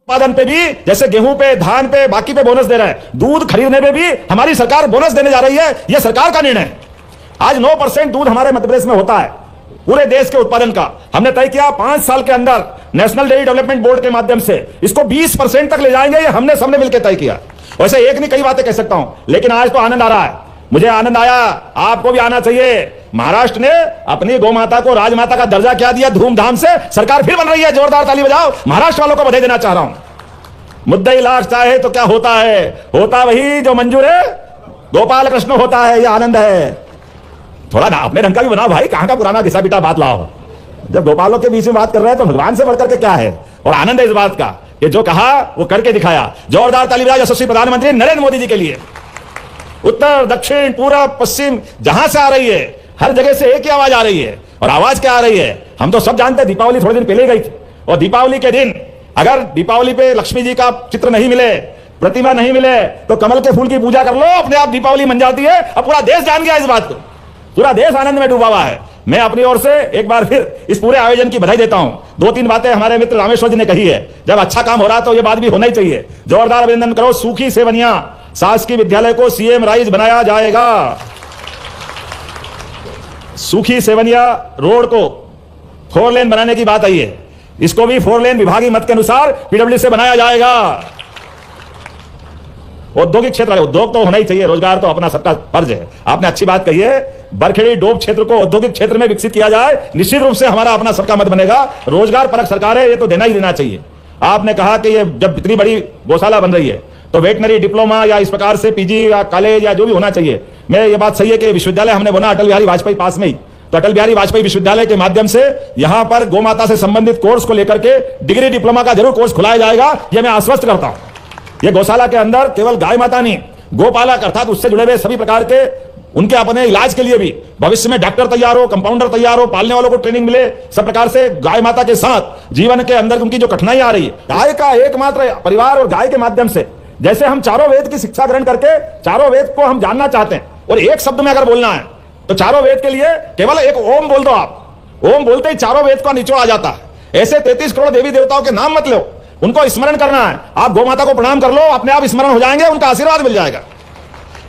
उत्पादन पे भी, जैसे गेहूं पे, धान पे, बाकी पे बोनस दे रहा है, दूध खरीदने में भी हमारी सरकार बोनस देने जा रही है। यह सरकार का निर्णय है। आज 9% दूध हमारे मध्य प्रदेश में होता है पूरे देश के उत्पादन का। हमने तय किया 5 साल के अंदर नेशनल डेयरी डेवलपमेंट बोर्ड के माध्यम से इसको 20% तक ले जाएंगे। ये हमने सबने मिलकर तय किया। वैसे एक नहीं कई बातें कह सकता हूं, लेकिन आज तो आनंद आ रहा है। मुझे आनंद आया, आपको भी आना चाहिए। महाराष्ट्र ने अपनी गौ माता को राजमाता का दर्जा क्या दिया, धूमधाम से सरकार फिर बन रही है। जोरदार ताली बजाओ। महाराष्ट्र वालों को बधाई देना चाह रहा हूं। मुद्दा इलाज चाहे तो क्या होता है, होता वही जो मंजूर है गोपाल कृष्ण होता है। यह आनंद है। थोड़ा ना अपने ढंग का भी बनाओ भाई, कहां का पुराना घिसा पिटा बात लाओ। जब गोपालों के बीच में बात कर रहे हैं तो भगवान से बढ़कर के क्या है। और आनंद है इस बात का कि जो कहा वो करके दिखाया। जोरदार ताली बजाओ यशस्वी प्रधानमंत्री नरेंद्र मोदी जी के लिए। उत्तर, दक्षिण, पूरब, पश्चिम जहां से आ रही है, हर जगह से एक ही आवाज आ रही है। और आवाज क्या आ रही है हम तो सब जानते हैं। दीपावली थोड़े दिन पहले गई थी, और दीपावली के दिन अगर दीपावली पे लक्ष्मी जी का चित्र नहीं मिले, प्रतिमा नहीं मिले, तो कमल के फूल की पूजा कर लो, अपने आप दीपावली बन जाती है। अब पूरा देश जान गया इस बात को, पूरा देश आनंद में डूबा हुआ है। मैं अपनी ओर से एक बार फिर इस पूरे आयोजन की बधाई देता हूं। 2-3 बातें हमारे मित्र रामेश्वर जी ने कही है। जब अच्छा काम हो रहा तो यह बात भी होना ही चाहिए। जोरदार अभिनंदन करो। सूखी सेवनिया शासकीय विद्यालय को सीएम राइज बनाया जाएगा। सूखी सेवनिया रोड को 4 लेन बनाने की बात आई है। इसको भी 4 लेन विभागीय मत के अनुसार पीडब्ल्यूडी से बनाया जाएगा। औद्योगिक क्षेत्र, उद्योग तो होना ही चाहिए, रोजगार तो अपना सबका फर्ज है। आपने अच्छी बात कही है। बरखेड़ी डोब क्षेत्र को औद्योगिक क्षेत्र में विकसित किया जाए, निश्चित रूप से हमारा अपना सबका मत बनेगा। रोजगार परक सरकार है, ये तो देना ही देना चाहिए। आपने कहा कि ये जब इतनी बड़ी गौशाला बन रही है तो वेटनरी डिप्लोमा या इस प्रकार से पीजी या कॉलेज या जो भी होना चाहिए। मैं ये बात सही है कि विश्वविद्यालय हमने बना अटल बिहारी वाजपेयी पास में ही, तो अटल बिहारी वाजपेयी विश्वविद्यालय के माध्यम से यहां पर गोमाता से संबंधित कोर्स को लेकर के डिग्री डिप्लोमा का जरूर कोर्स खुलाया जाएगा। यह मैं आश्वस्त करता हूं। यह गौशाला के अंदर केवल गाय माता नहीं, गोपालक अर्थात उससे जुड़े हुए सभी प्रकार के उनके अपने इलाज के लिए भी भविष्य में डॉक्टर तैयार हो, कंपाउंडर तैयार हो, पालने वालों को ट्रेनिंग मिले, सब प्रकार से गाय माता के साथ जीवन के अंदर उनकी जो कठिनाई आ रही है, गाय का एकमात्र परिवार और गाय के माध्यम से जैसे हम चारों वेद की शिक्षा ग्रहण करके चारों वेद को हम जानना चाहते हैं और एक शब्द में अगर बोलना है तो चारों वेद के लिए केवल एक ओम बोल दो। आप ओम बोलते ही चारों वेद का निचोड़ आ जाता है। ऐसे 33 करोड़ देवी देवताओं के नाम मत लो, उनको स्मरण करना है। आप गौ माता को प्रणाम कर लो, अपने आप स्मरण हो जाएंगे, उनका आशीर्वाद मिल जाएगा।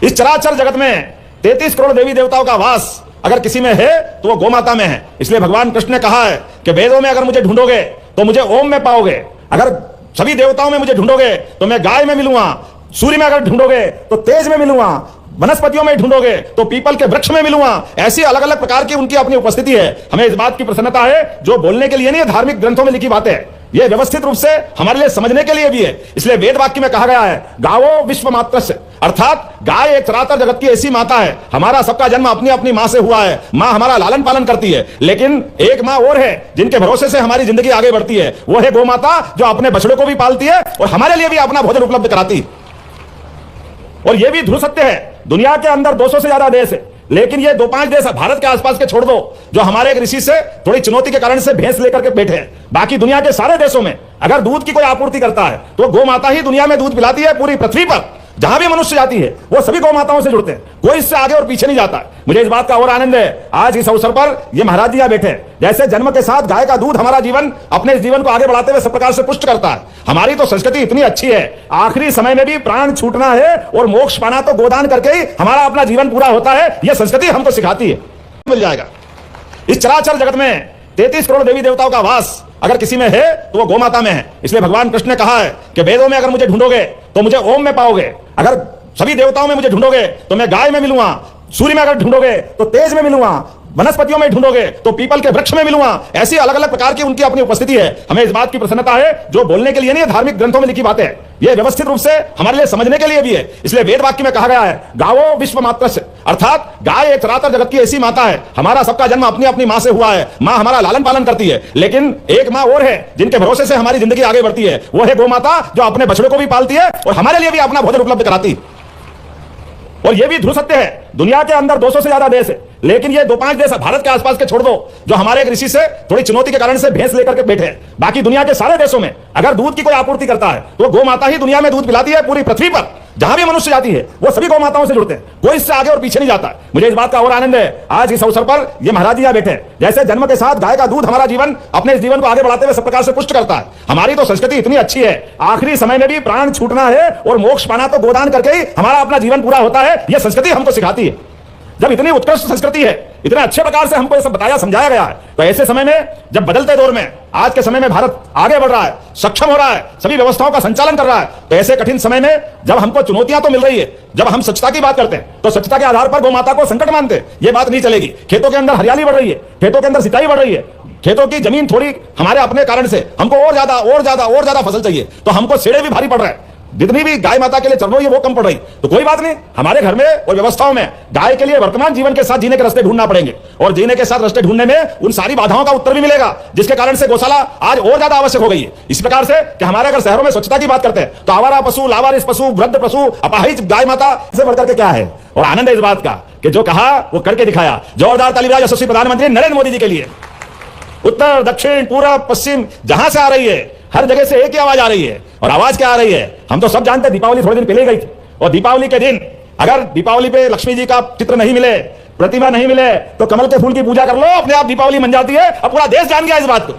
इस चराचर जगत में 33 करोड़ देवी देवताओं का वास अगर किसी में है तो वो गौ माता में है। इसलिए भगवान कृष्ण ने कहा है कि वेदों में अगर मुझे ढूंढोगे तो मुझे ओम में पाओगे, अगर सभी देवताओं में मुझे ढूंढोगे तो मैं गाय में मिलूंगा, सूर्य में अगर ढूंढोगे तो तेज में मिलूंगा, वनस्पतियों में ढूंढोगे तो पीपल के वृक्ष में मिलूंगा। ऐसी अलग अलग प्रकार की उनकी अपनी उपस्थिति है। हमें इस बात की प्रसन्नता है, जो बोलने के लिए नहीं है, धार्मिक ग्रंथों में लिखी बातें है, ये व्यवस्थित रूप से हमारे लिए समझने के लिए भी है। इसलिए वेद वाक्य में कहा गया है गावो विश्व मात्रस्य, अर्थात गाय एक चराचर जगत की ऐसी माता है। हमारा सबका जन्म अपनी अपनी मां से हुआ है, मां हमारा लालन पालन करती है, लेकिन एक मां और है जिनके भरोसे से हमारी जिंदगी आगे बढ़ती है, वो है गौ माता, जो अपने बछड़ों को भी पालती है और हमारे लिए भी अपना भोजन उपलब्ध कराती है। और यह भी ध्रुव सत्य है, दुनिया के अंदर 200 से ज्यादा देश है, लेकिन ये 2-5 देश भारत के आसपास के छोड़ दो जो हमारे एक ऋषि से थोड़ी चुनौती के कारण से भैंस लेकर के बैठे हैं। बाकी दुनिया के सारे देशों में अगर दूध की कोई आपूर्ति करता है तो गौ माता ही दुनिया में दूध पिलाती है। पूरी पृथ्वी पर जहां भी मनुष्य जाती है वो सभी गौ माताओं से जुड़ते हैं, कोई इससे आगे और पीछे नहीं जाता। मुझे इस बात का और आनंद है आज इस अवसर पर ये महाराज जी बैठे। जैसे जन्म के साथ गाय का दूध हमारा जीवन अपने जीवन को आगे बढ़ाते हुए सब प्रकार से पुष्ट करता है। हमारी तो संस्कृति इतनी अच्छी है, आखिरी समय में भी प्राण छूटना है और मोक्ष पाना तो गोदान करके ही हमारा अपना जीवन पूरा होता है। यह संस्कृति हमको सिखाती है। मिल जाएगा। इस चराचर जगत में 33 करोड़ देवी देवताओं का वास अगर किसी में है तो वो गौ माता में है। इसलिए भगवान कृष्ण ने कहा है कि वेदों में अगर मुझे ढूंढोगे तो मुझे ओम में पाओगे, अगर सभी देवताओं में मुझे ढूंढोगे तो मैं गाय में मिलूंगा, सूर्य में अगर ढूंढोगे तो तेज में मिलूंगा, वनस्पतियों में ढूंढोगे तो पीपल के वृक्ष में मिलूंगा। ऐसी अलग अलग प्रकार की उनकी अपनी उपस्थिति है। हमें इस बात की प्रसन्नता है, जो बोलने के लिए नहीं है, धार्मिक ग्रंथों में लिखी बातें है, ये व्यवस्थित रूप से हमारे लिए समझने के लिए भी है। इसलिए वेद वाक्य में कहा गया है गावो विश्व मात्रस्य, अर्थात गाय एक चराचर जगत की ऐसी माता है। हमारा सबका जन्म अपनी अपनी मां से हुआ है, मां हमारा लालन पालन करती है, लेकिन एक मां और है जिनके भरोसे से हमारी जिंदगी आगे बढ़ती है, वो है गौ माता, जो अपने बछड़ों को भी पालती है और हमारे लिए भी अपना भोजन उपलब्ध कराती है। और यह भी ध्रुव सत्य है, दुनिया के अंदर 200 से ज्यादा देश है, लेकिन ये 2-5 देश भारत के आसपास के छोड़ दो जो हमारे एक ऋषि से थोड़ी चुनौती के कारण से भैंस लेकर के बैठे हैं। बाकी दुनिया के सारे देशों में अगर दूध की कोई आपूर्ति करता है तो गौ माता ही दुनिया में दूध पिलाती है। पूरी पृथ्वी पर जहां भी मनुष्य जाती है वो सभी गौ माताओं से जुड़ते हैं, कोई इससे आगे और पीछे नहीं जाता। मुझे इस बात का और आनंद है आज इस अवसर पर ये महाराज जी यहाँ बैठे, जैसे जन्म के साथ गाय का दूध हमारा जीवन अपने इस जीवन को आगे बढ़ाते हुए सब प्रकार से पुष्ट करता है। हमारी तो संस्कृति इतनी अच्छी है, आखिरी समय में भी प्राण छूटना है और मोक्ष पाना तो गोदान करके ही हमारा अपना जीवन पूरा होता है, यह संस्कृति हमको सिखाती है। जब इतनी उत्कृष्ट संस्कृति है, इतने अच्छे प्रकार से हमको ये सब बताया समझाया गया है, तो ऐसे समय में जब बदलते दौर में आज के समय में भारत आगे बढ़ रहा है, सक्षम हो रहा है, सभी व्यवस्थाओं का संचालन कर रहा है, तो ऐसे कठिन समय में जब हमको चुनौतियां तो मिल रही है, जब हम स्वच्छता की बात करते हैं तो स्वच्छता के आधार पर गौ माता को संकट मानते हैं, ये बात नहीं चलेगी। खेतों के अंदर हरियाली बढ़ रही है, खेतों के अंदर सिंचाई बढ़ रही है, खेतों की जमीन थोड़ी हमारे अपने कारण से हमको और ज्यादा फसल चाहिए, तो हमको सेड़े भी भारी पड़ रहे हैं, जितनी भी गाय माता के लिए चल रही है वो कम पड़ रही। तो कोई बात नहीं, हमारे घर में और व्यवस्थाओं में गाय के लिए वर्तमान जीवन के साथ जीने के रास्ते ढूंढना पड़ेंगे, और जीने के साथ रास्ते ढूंढने में उन सारी बाधाओं का उत्तर भी मिलेगा, जिसके कारण से गौशाला आज और ज्यादा आवश्यक हो गई है। इस प्रकार से कि हमारे अगर शहरों में स्वच्छता की बात करते हैं तो आवारा पशु, लावारिस पशु, वृद्ध पशु, अपाहिज गाय माता से बढ़कर के क्या है। और आनंद है इस बात का कि जो कहा वो करके दिखाया। जोरदार तालियां यशस्वी प्रधानमंत्री नरेंद्र मोदी जी के लिए। उत्तर, दक्षिण, पूर्व, पश्चिम जहां से आ रही है, हर जगह से एक ही आवाज आ रही है, और आवाज क्या आ रही है हम तो सब जानते हैं। दीपावली थोड़े दिन पहले गई थी, और दीपावली के दिन अगर दीपावली पे लक्ष्मी जी का चित्र नहीं मिले, प्रतिमा नहीं मिले, तो कमल के फूल की पूजा कर लो, अपने आप दीपावली बन जाती है। और पूरा देश जान गया इस बात को,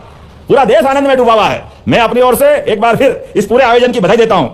पूरा देश आनंद में डूबा हुआ है। मैं अपनी ओर से एक बार फिर इस पूरे आयोजन की बधाई देता हूं।